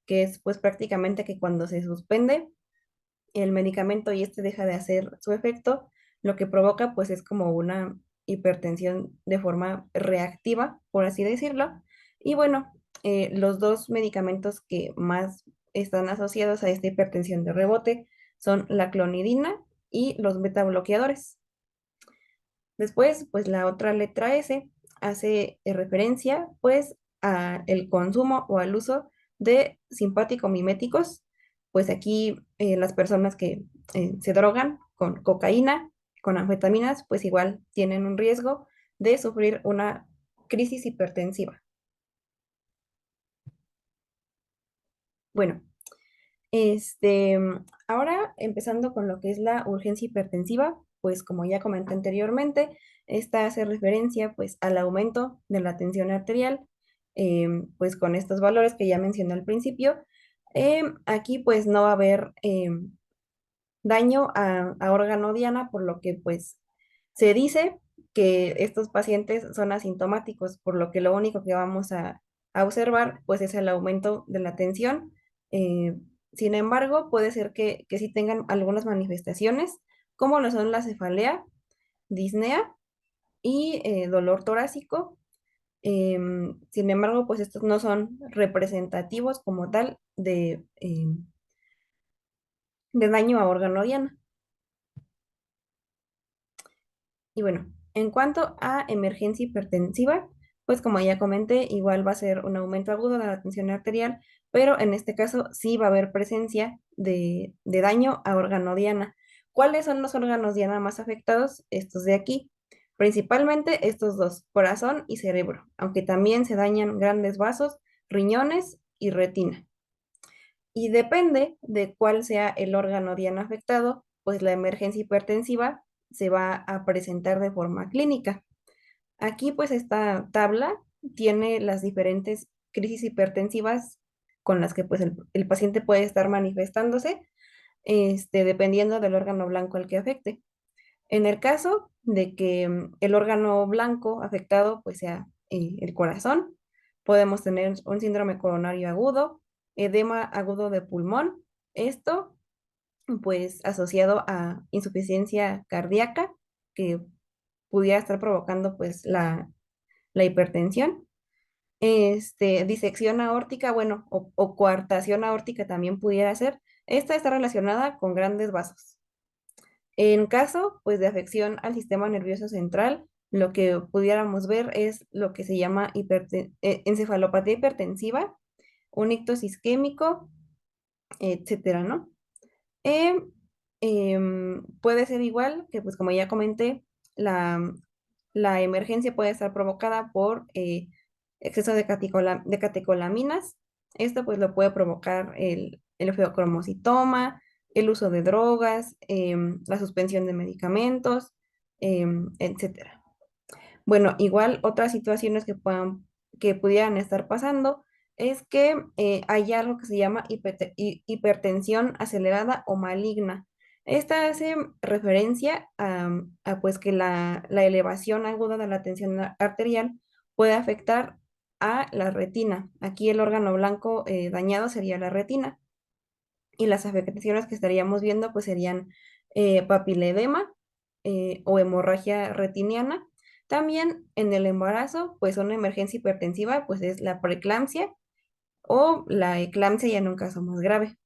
que es, pues, prácticamente que cuando se suspende el medicamento y este deja de hacer su efecto, lo que provoca, pues, es como una hipertensión de forma reactiva, por así decirlo. Y bueno, los dos medicamentos que más están asociados a esta hipertensión de rebote son la clonidina y los beta bloqueadores. Después, pues la otra letra S hace referencia pues a el consumo o al uso de simpático miméticos. Pues aquí las personas que se drogan con cocaína, con anfetaminas, pues igual tienen un riesgo de sufrir una crisis hipertensiva. Bueno, ahora empezando con lo que es la urgencia hipertensiva, pues como ya comenté anteriormente, esta hace referencia pues al aumento de la tensión arterial pues con estos valores que ya mencioné al principio. Aquí pues no va a haber daño a órgano diana, por lo que pues se dice que estos pacientes son asintomáticos, por lo que lo único que vamos a observar pues es el aumento de la tensión. Eh, Sin embargo, puede ser que sí tengan algunas manifestaciones, como lo son la cefalea, disnea y dolor torácico. Sin embargo, pues estos no son representativos como tal de daño a órgano diana. Y bueno, en cuanto a emergencia hipertensiva, pues como ya comenté, igual va a ser un aumento agudo de la tensión arterial, pero en este caso sí va a haber presencia de daño a órgano diana. ¿Cuáles son los órganos diana más afectados? Estos de aquí. Principalmente estos dos, corazón y cerebro, aunque también se dañan grandes vasos, riñones y retina. Y depende de cuál sea el órgano diana afectado, pues la emergencia hipertensiva se va a presentar de forma clínica. Aquí pues esta tabla tiene las diferentes crisis hipertensivas con las que pues el paciente puede estar manifestándose, dependiendo del órgano blanco al que afecte. En el caso de que el órgano blanco afectado pues sea el corazón, podemos tener un síndrome coronario agudo, edema agudo de pulmón, esto pues asociado a insuficiencia cardíaca que pudiera estar provocando pues la hipertensión. Disección aórtica, bueno, o coartación aórtica también pudiera ser. Esta está relacionada con grandes vasos. En caso, pues, de afección al sistema nervioso central, lo que pudiéramos ver es lo que se llama encefalopatía hipertensiva, un ictus isquémico, etcétera, ¿no? Em, Puede ser igual que, pues, como ya comenté, la, la emergencia puede estar provocada por exceso de catecolaminas. Esto, pues, lo puede provocar el feocromocitoma, el uso de drogas, la suspensión de medicamentos, etcétera. Bueno, igual otras situaciones que pudieran estar pasando es que hay algo que se llama hipertensión acelerada o maligna. Esta hace referencia pues que la elevación aguda de la tensión arterial puede afectar a la retina. Aquí el órgano blanco dañado sería la retina y las afectaciones que estaríamos viendo pues serían papiledema o hemorragia retiniana. También en el embarazo, pues una emergencia hipertensiva, pues es la preeclampsia o la eclampsia ya en un caso más grave.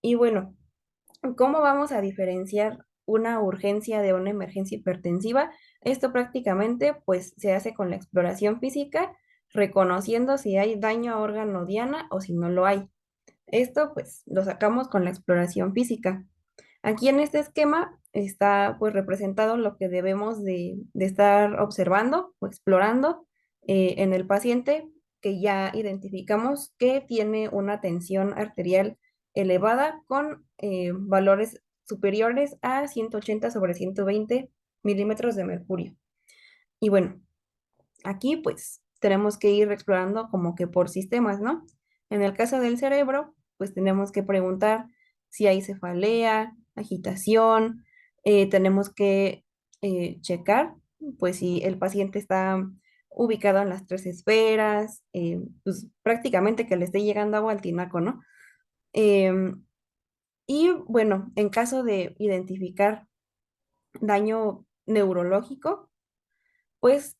Y bueno, ¿cómo vamos a diferenciar una urgencia de una emergencia hipertensiva? Esto prácticamente pues se hace con la exploración física, reconociendo si hay daño a órgano diana o si no lo hay. Esto pues lo sacamos con la exploración física. Aquí en este esquema está pues representado lo que debemos de estar observando o explorando en el paciente que ya identificamos que tiene una tensión arterial elevada con valores superiores a 180 sobre 120 milímetros de mercurio. Y bueno, aquí pues tenemos que ir explorando como que por sistemas, ¿no? En el caso del cerebro, pues tenemos que preguntar si hay cefalea, agitación, tenemos que checar pues si el paciente está ubicado en las tres esferas, pues prácticamente que le esté llegando agua al tinaco, ¿no? Em, y bueno, en caso de identificar daño neurológico, pues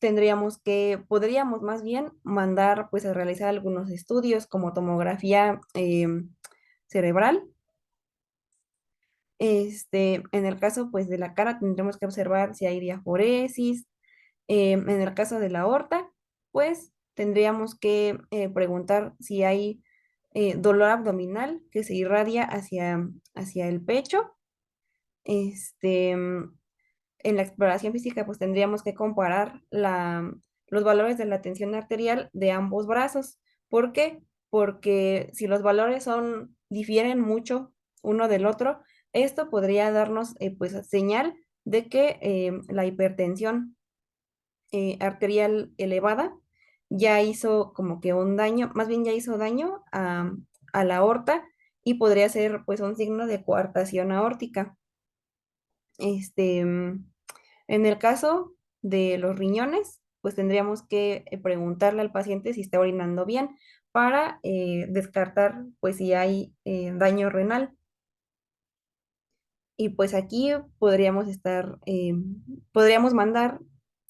podríamos más bien mandar pues a realizar algunos estudios como tomografía cerebral. En el caso pues de la cara tendremos que observar si hay diaforesis. En el caso de la aorta, pues tendríamos que preguntar si hay dolor abdominal que se irradia hacia el pecho. Este, en la exploración física, pues tendríamos que comparar los valores de la tensión arterial de ambos brazos. ¿Por qué? Porque si los valores difieren mucho uno del otro, esto podría darnos pues señal de que la hipertensión arterial elevada, ya hizo como que un daño, más bien ya hizo daño a la aorta y podría ser pues un signo de coartación aórtica. Este, en el caso de los riñones, pues tendríamos que preguntarle al paciente si está orinando bien para descartar pues si hay daño renal. Y pues aquí podríamos mandar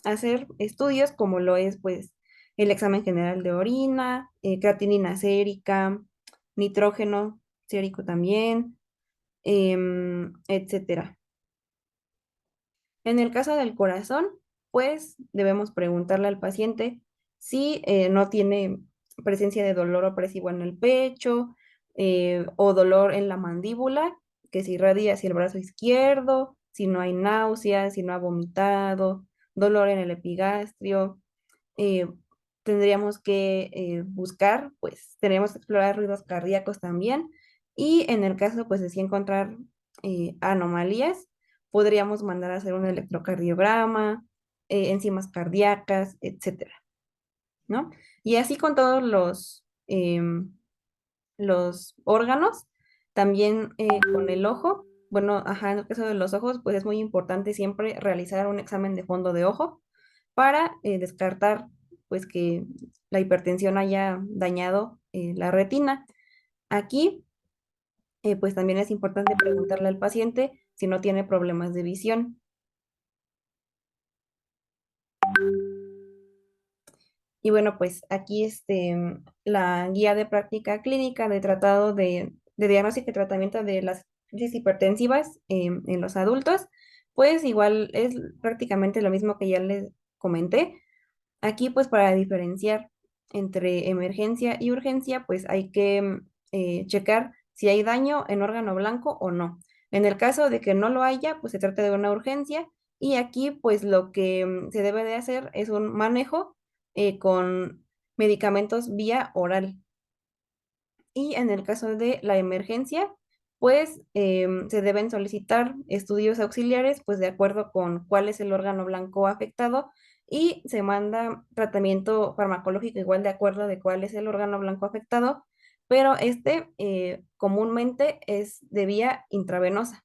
a hacer estudios como lo es pues el examen general de orina, creatinina sérica, nitrógeno sérico también, etcétera. En el caso del corazón, pues debemos preguntarle al paciente si no tiene presencia de dolor opresivo en el pecho o dolor en la mandíbula, que se irradia hacia el brazo izquierdo, si no hay náuseas, si no ha vomitado, dolor en el epigastrio. eh, Tendríamos que buscar, pues tendríamos que explorar ruidos cardíacos también. Y en el caso, pues de sí encontrar anomalías, podríamos mandar a hacer un electrocardiograma, enzimas cardíacas, etcétera, ¿no? Y así con todos los órganos, también con el ojo. Bueno, ajá, en el caso de los ojos, pues es muy importante siempre realizar un examen de fondo de ojo para descartar, pues, que la hipertensión haya dañado la retina. Aquí, pues también es importante preguntarle al paciente si no tiene problemas de visión. Y bueno, pues aquí la guía de práctica clínica de tratado de diagnóstico y tratamiento de las crisis hipertensivas en los adultos, pues igual es prácticamente lo mismo que ya les comenté. Aquí, pues para diferenciar entre emergencia y urgencia, pues hay que checar si hay daño en órgano blanco o no. En el caso de que no lo haya, pues se trata de una urgencia y aquí, pues lo que se debe de hacer es un manejo con medicamentos vía oral. Y en el caso de la emergencia, pues se deben solicitar estudios auxiliares, pues de acuerdo con cuál es el órgano blanco afectado y se manda tratamiento farmacológico igual de acuerdo de cuál es el órgano blanco afectado, pero comúnmente es de vía intravenosa.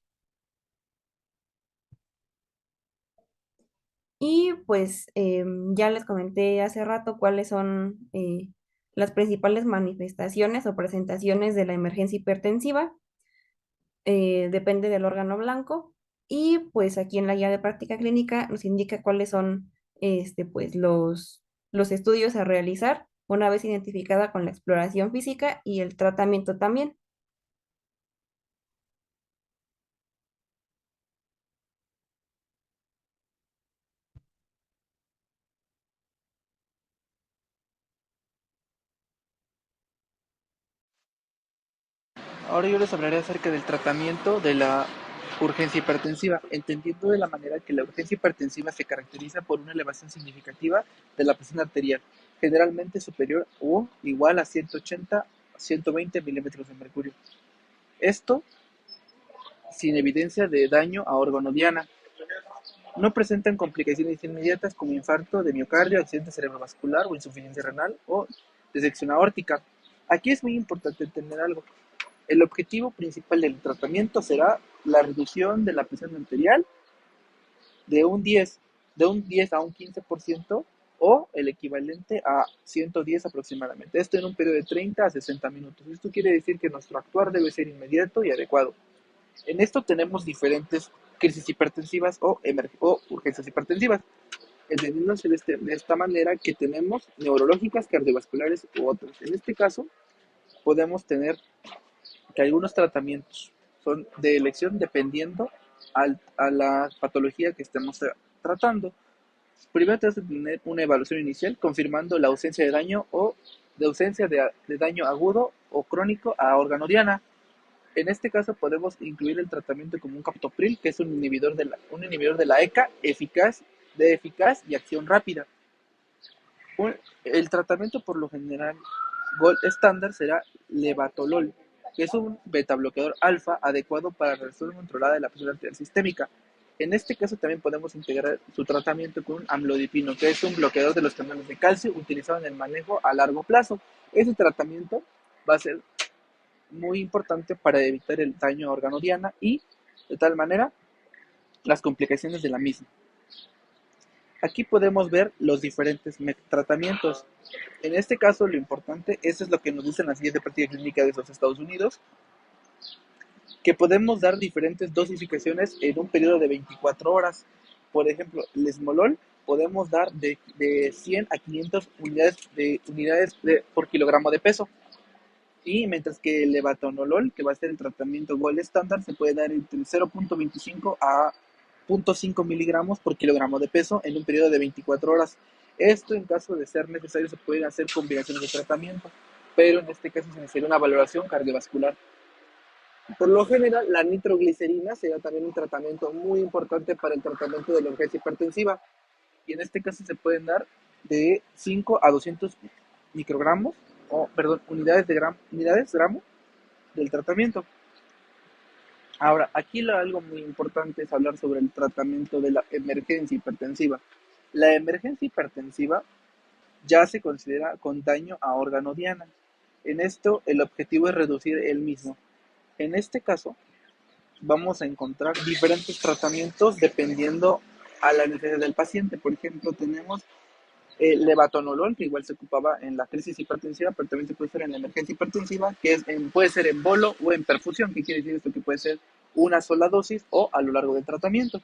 Y pues ya les comenté hace rato cuáles son las principales manifestaciones o presentaciones de la emergencia hipertensiva. Depende del órgano blanco. Y pues aquí en la guía de práctica clínica nos indica cuáles son pues los estudios a realizar una vez identificada con la exploración física y el tratamiento también. Ahora yo les hablaré acerca del tratamiento de la urgencia hipertensiva, entendiendo de la manera que la urgencia hipertensiva se caracteriza por una elevación significativa de la presión arterial, generalmente superior o igual a 180-120 milímetros de mercurio. Esto sin evidencia de daño a órgano diana. No presentan complicaciones inmediatas como infarto de miocardio, accidente cerebrovascular o insuficiencia renal o disección aórtica. Aquí es muy importante entender algo. El objetivo principal del tratamiento será la reducción de la presión arterial de un 10, de un 10 a un 15% o el equivalente a 110 aproximadamente. Esto en un periodo de 30 a 60 minutos. Esto quiere decir que nuestro actuar debe ser inmediato y adecuado. En esto tenemos diferentes crisis hipertensivas o urgencias hipertensivas, entendiéndose de esta manera que tenemos neurológicas, cardiovasculares u otras. En este caso, podemos tener que algunos tratamientos son de elección dependiendo a la patología que estemos tratando. Primero tenemos que tener una evaluación inicial confirmando la ausencia de daño o de ausencia de daño agudo o crónico a órgano diana. En este caso podemos incluir el tratamiento como un captopril, que es un inhibidor de la ECA eficaz y acción rápida. El tratamiento por lo general gold estándar será levatolol, que es un beta bloqueador alfa adecuado para la resolución controlada de la presión arterial sistémica. En este caso también podemos integrar su tratamiento con un amlodipino, que es un bloqueador de los canales de calcio utilizado en el manejo a largo plazo. Ese tratamiento va a ser muy importante para evitar el daño a órgano diana y, de tal manera, las complicaciones de la misma. Aquí podemos ver los diferentes tratamientos. En este caso, lo importante, eso es lo que nos dice en la siguiente práctica clínica de los Estados Unidos, que podemos dar diferentes dosificaciones en un periodo de 24 horas. Por ejemplo, el esmolol podemos dar de 100 a 500 unidades por kilogramo de peso. Y mientras que el levatonolol, que va a ser el tratamiento gold estándar, se puede dar entre 0.25 a 0.5 miligramos por kilogramo de peso en un periodo de 24 horas. Esto, en caso de ser necesario, se pueden hacer combinaciones de tratamiento, pero en este caso se necesita una valoración cardiovascular. Por lo general, la nitroglicerina será también un tratamiento muy importante para el tratamiento de la urgencia hipertensiva, y en este caso se pueden dar de 5 a 200 microgramos, unidades gramo del tratamiento. Ahora, aquí algo muy importante es hablar sobre el tratamiento de la emergencia hipertensiva. La emergencia hipertensiva ya se considera con daño a órgano diana. En esto, el objetivo es reducir el mismo. En este caso, vamos a encontrar diferentes tratamientos dependiendo a la necesidad del paciente. Por ejemplo, tenemos el levatonolol, que igual se ocupaba en la crisis hipertensiva, pero también se puede hacer en la emergencia hipertensiva, que puede ser en bolo o en perfusión. ¿Qué quiere decir esto? Que puede ser una sola dosis o a lo largo del tratamiento.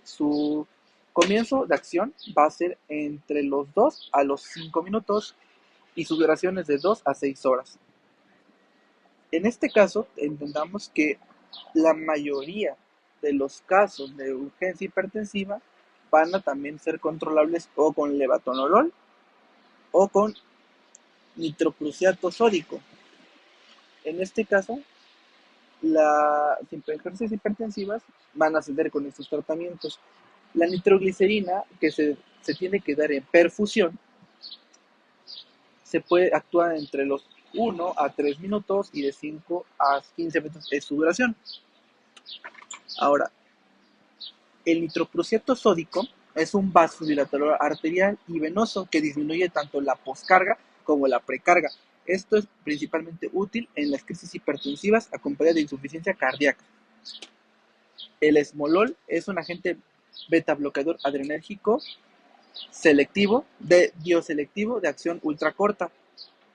Su comienzo de acción va a ser entre los 2 a los 5 minutos y su duración es de 2 a 6 horas. En este caso, entendamos que la mayoría de los casos de urgencia hipertensiva van a también ser controlables o con levatonolol o con nitroprusiato sódico. En este caso, las urgencias hipertensivas van a ceder con estos tratamientos. La nitroglicerina, que se tiene que dar en perfusión, se puede actuar entre los 1 a 3 minutos y de 5 a 15 minutos es su duración. Ahora, el nitroprusiato sódico es un vasodilatador arterial y venoso que disminuye tanto la poscarga como la precarga. Esto es principalmente útil en las crisis hipertensivas acompañadas de insuficiencia cardíaca. El esmolol es un agente beta bloqueador adrenérgico bioselectivo de acción ultracorta.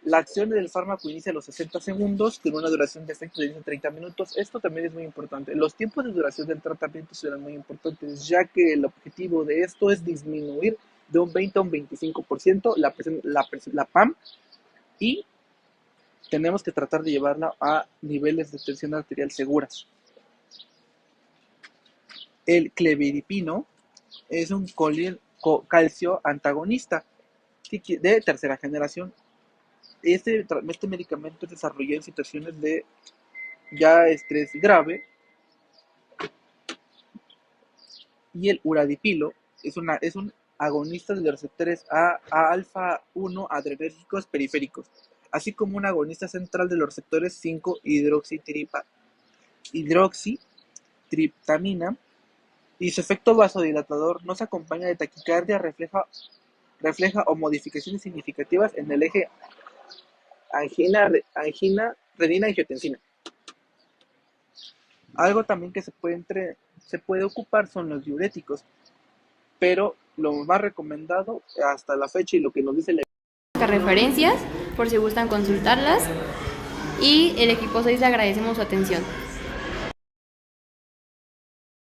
La acción del fármaco inicia a los 60 segundos con una duración de efecto de 30 minutos. Esto también es muy importante. Los tiempos de duración del tratamiento serán muy importantes, ya que el objetivo de esto es disminuir de un 20 a un 25% la PAM, y tenemos que tratar de llevarla a niveles de tensión arterial seguras. El clevidipino es un calcio antagonista de tercera generación. Este medicamento es desarrollado en situaciones de ya estrés grave, y el uradipilo es un agonista de los receptores a alfa 1 adrenérgicos periféricos, así como un agonista central de los receptores 5-hidroxitriptamina, y su efecto vasodilatador no se acompaña de taquicardia, refleja o modificaciones significativas en el eje renina-angiotensina. Algo también que se puede ocupar son los diuréticos, pero lo más recomendado hasta la fecha y lo que nos dice referencias por si gustan consultarlas, y el equipo 6 le agradecemos su atención.